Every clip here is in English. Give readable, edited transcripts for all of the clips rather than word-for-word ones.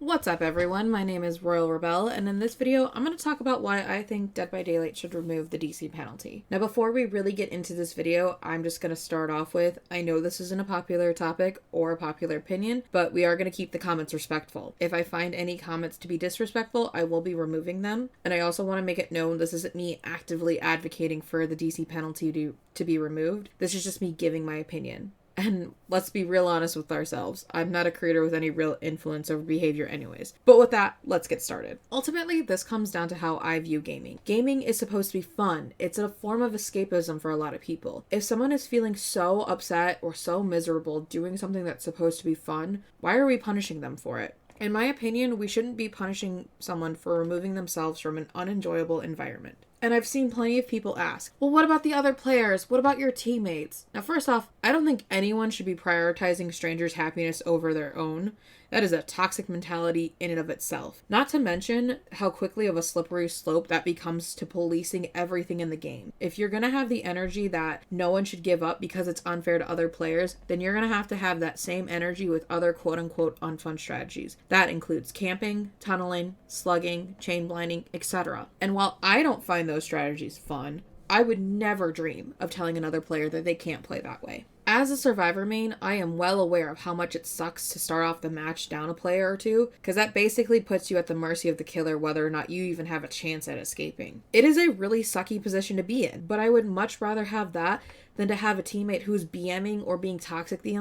What's up everyone, my name is RoyaleRebelle, and in this video I'm going to talk about why I think Dead by Daylight should remove the DC penalty. Now before we really get into this video, I'm just going to start off with, I know this isn't a popular topic or a popular opinion, but we are going to keep the comments respectful. If I find any comments to be disrespectful, I will be removing them, and I also want to make it known this isn't me actively advocating for the DC penalty to be removed. This is just me giving my opinion. And let's be real honest with ourselves. I'm not a creator with any real influence over behavior anyways. But with that, let's get started. Ultimately, this comes down to how I view gaming. Gaming is supposed to be fun. It's a form of escapism for a lot of people. If someone is feeling so upset or so miserable doing something that's supposed to be fun, why are we punishing them for it? In my opinion, we shouldn't be punishing someone for removing themselves from an unenjoyable environment. And I've seen plenty of people ask, well, what about the other players? What about your teammates? Now, first off, I don't think anyone should be prioritizing strangers' happiness over their own. That is a toxic mentality in and of itself. Not to mention how quickly of a slippery slope that becomes to policing everything in the game. If you're gonna have the energy that no one should give up because it's unfair to other players, then you're gonna have to have that same energy with other quote-unquote unfun strategies. That includes camping, tunneling, slugging, chain blinding, etc. And while I don't find those strategies fun, I would never dream of telling another player that they can't play that way. As a Survivor main, I am well aware of how much it sucks to start off the match down a player or two, because that basically puts you at the mercy of the killer whether or not you even have a chance at escaping. It is a really sucky position to be in, but I would much rather have that than to have a teammate who's BMing or being toxic the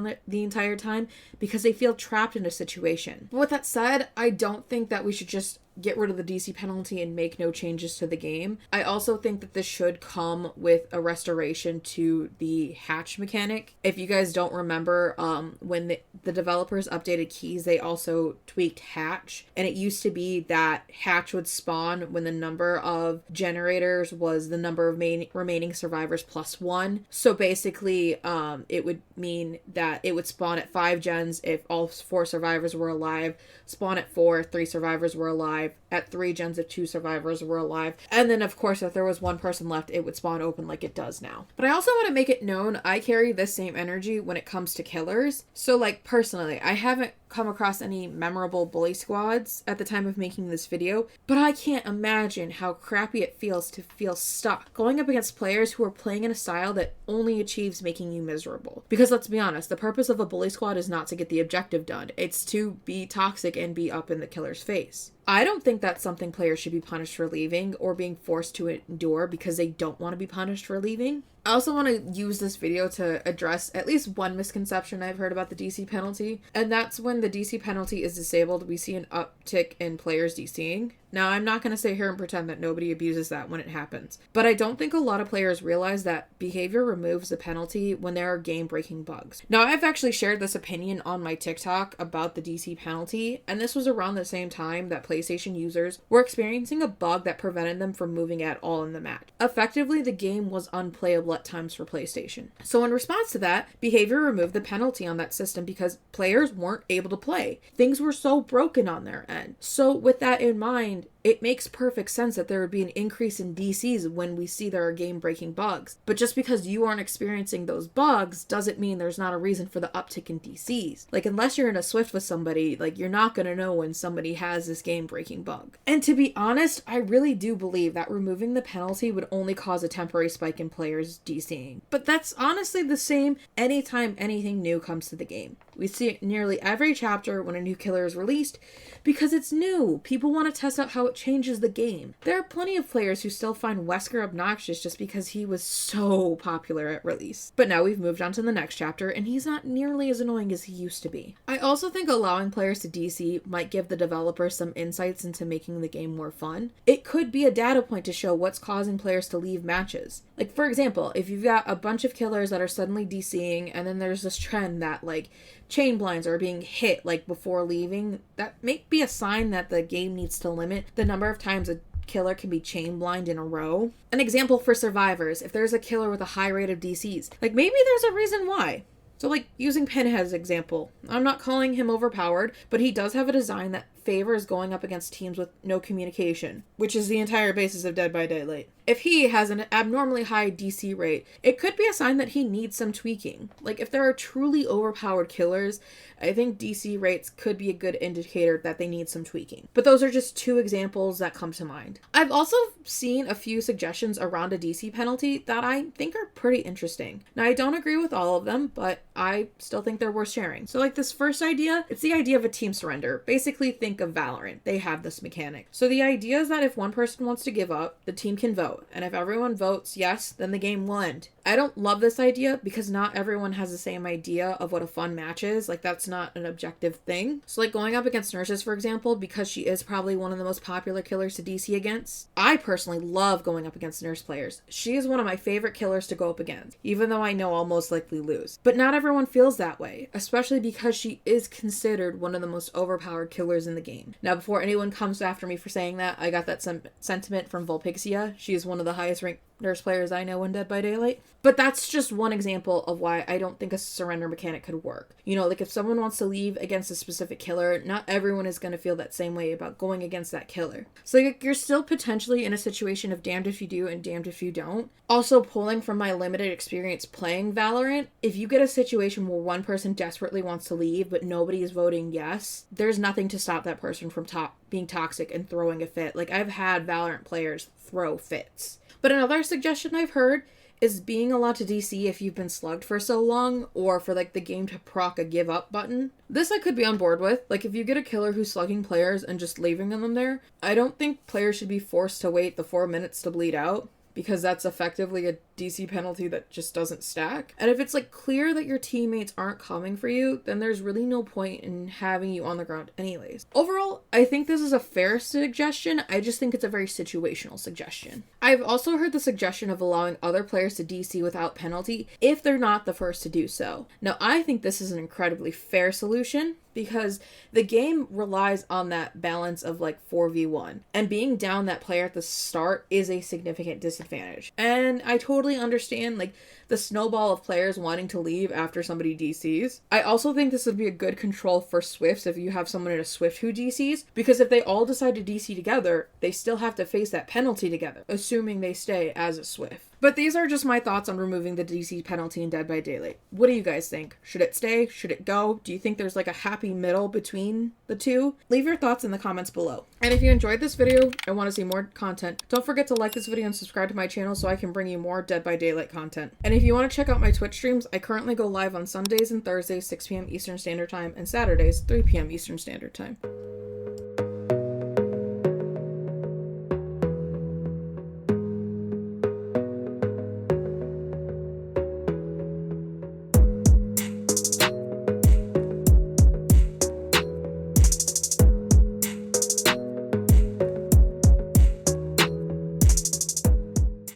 entire time because they feel trapped in a situation. But with that said, I don't think that we should just get rid of the DC penalty and make no changes to the game. I also think that this should come with a restoration to the hatch mechanic. If you guys don't remember, when the developers updated keys, they also tweaked hatch, and it used to be that hatch would spawn when the number of generators was the number of remaining survivors plus 1. So basically, it would mean that it would spawn at 5 gens if all 4 survivors were alive, spawn at 4 if 3 survivors were alive, at 3 gens if 2 survivors were alive, and then of course if there was 1 person left, it would spawn open like it does now. But I also want to make it known I carry this same energy when it comes to killers. So like personally, I haven't come across any memorable bully squads at the time of making this video, but I can't imagine how crappy it feels to feel stuck going up against players who are playing in a style that only achieves making you miserable. Because let's be honest, the purpose of a bully squad is not to get the objective done, it's to be toxic and be up in the killer's face. I don't think that's something players should be punished for leaving or being forced to endure because they don't want to be punished for leaving. I also want to use this video to address at least one misconception I've heard about the DC penalty, and that's when the DC penalty is disabled, we see an uptick in players DCing. Now, I'm not going to sit here and pretend that nobody abuses that when it happens, but I don't think a lot of players realize that behavior removes the penalty when there are game-breaking bugs. Now, I've actually shared this opinion on my TikTok about the DC penalty, and this was around the same time that PlayStation users were experiencing a bug that prevented them from moving at all in the match. Effectively, the game was unplayable at times for PlayStation. So in response to that, behavior removed the penalty on that system because players weren't able to play. Things were so broken on their end. So with that in mind, it makes perfect sense that there would be an increase in DCs when we see there are game-breaking bugs. But just because you aren't experiencing those bugs doesn't mean there's not a reason for the uptick in DCs. Like, unless you're in a Swift with somebody, like, you're not gonna know when somebody has this game-breaking bug. And to be honest, I really do believe that removing the penalty would only cause a temporary spike in players DCing. But that's honestly the same anytime anything new comes to the game. We see it nearly every chapter when a new killer is released because it's new. People want to test out how it changes the game. There are plenty of players who still find Wesker obnoxious just because he was so popular at release. But now we've moved on to the next chapter and he's not nearly as annoying as he used to be. I also think allowing players to DC might give the developers some insights into making the game more fun. It could be a data point to show what's causing players to leave matches. Like, for example, if you've got a bunch of killers that are suddenly DCing and then there's this trend that like chain blinds are being hit like before leaving, that may be a sign that the game needs to limit the number of times a killer can be chain blind in a row. An example for survivors, if there's a killer with a high rate of DCs, like maybe there's a reason why. So like using Pinhead as an example, I'm not calling him overpowered, but he does have a design that favors going up against teams with no communication, which is the entire basis of Dead by Daylight. If he has an abnormally high DC rate, it could be a sign that he needs some tweaking. Like, if there are truly overpowered killers, I think DC rates could be a good indicator that they need some tweaking. But those are just two examples that come to mind. I've also seen a few suggestions around a DC penalty that I think are pretty interesting. Now, I don't agree with all of them, but I still think they're worth sharing. So like this first idea, it's the idea of a team surrender. Basically think of Valorant. They have this mechanic. So the idea is that if one person wants to give up, the team can vote. And if everyone votes yes, then the game will end. I don't love this idea because not everyone has the same idea of what a fun match is. Like, that's not an objective thing. So like going up against Nurses, for example, because she is probably one of the most popular killers to DC against. I personally love going up against Nurse players. She is one of my favorite killers to go up against, even though I know I'll most likely lose. But not everyone feels that way, especially because she is considered one of the most overpowered killers in the game. Now, before anyone comes after me for saying that, I got that sentiment from Volpixia. She is one of the highest ranked Nurse players I know in Dead by Daylight. But that's just one example of why I don't think a surrender mechanic could work. You know, like if someone wants to leave against a specific killer, not everyone is going to feel that same way about going against that killer. So like, you're still potentially in a situation of damned if you do and damned if you don't. Also, pulling from my limited experience playing Valorant, if you get a situation where one person desperately wants to leave but nobody is voting yes, there's nothing to stop that person from being toxic and throwing a fit. Like, I've had Valorant players throw fits. But another suggestion I've heard is being allowed to DC if you've been slugged for so long, or for like the game to proc a give up button. This I could be on board with. Like, if you get a killer who's slugging players and just leaving them there, I don't think players should be forced to wait the 4 minutes to bleed out, because that's effectively a DC penalty that just doesn't stack. And if it's like clear that your teammates aren't coming for you, then there's really no point in having you on the ground anyways. Overall, I think this is a fair suggestion. I just think it's a very situational suggestion. I've also heard the suggestion of allowing other players to DC without penalty if they're not the first to do so. Now, I think this is an incredibly fair solution, because the game relies on that balance of like 4v1, and being down that player at the start is a significant disadvantage. And I totally understand like the snowball of players wanting to leave after somebody DCs. I also think this would be a good control for Swifts if you have someone in a Swift who DCs, because if they all decide to DC together, they still have to face that penalty together, assuming they stay as a Swift. But these are just my thoughts on removing the DC penalty in Dead by Daylight. What do you guys think? Should it stay? Should it go? Do you think there's like a happy middle between the two? Leave your thoughts in the comments below. And if you enjoyed this video and want to see more content, don't forget to like this video and subscribe to my channel so I can bring you more Dead by Daylight content. And if you want to check out my Twitch streams, I currently go live on Sundays and Thursdays 6 p.m. Eastern Standard Time and Saturdays 3 p.m. Eastern Standard Time.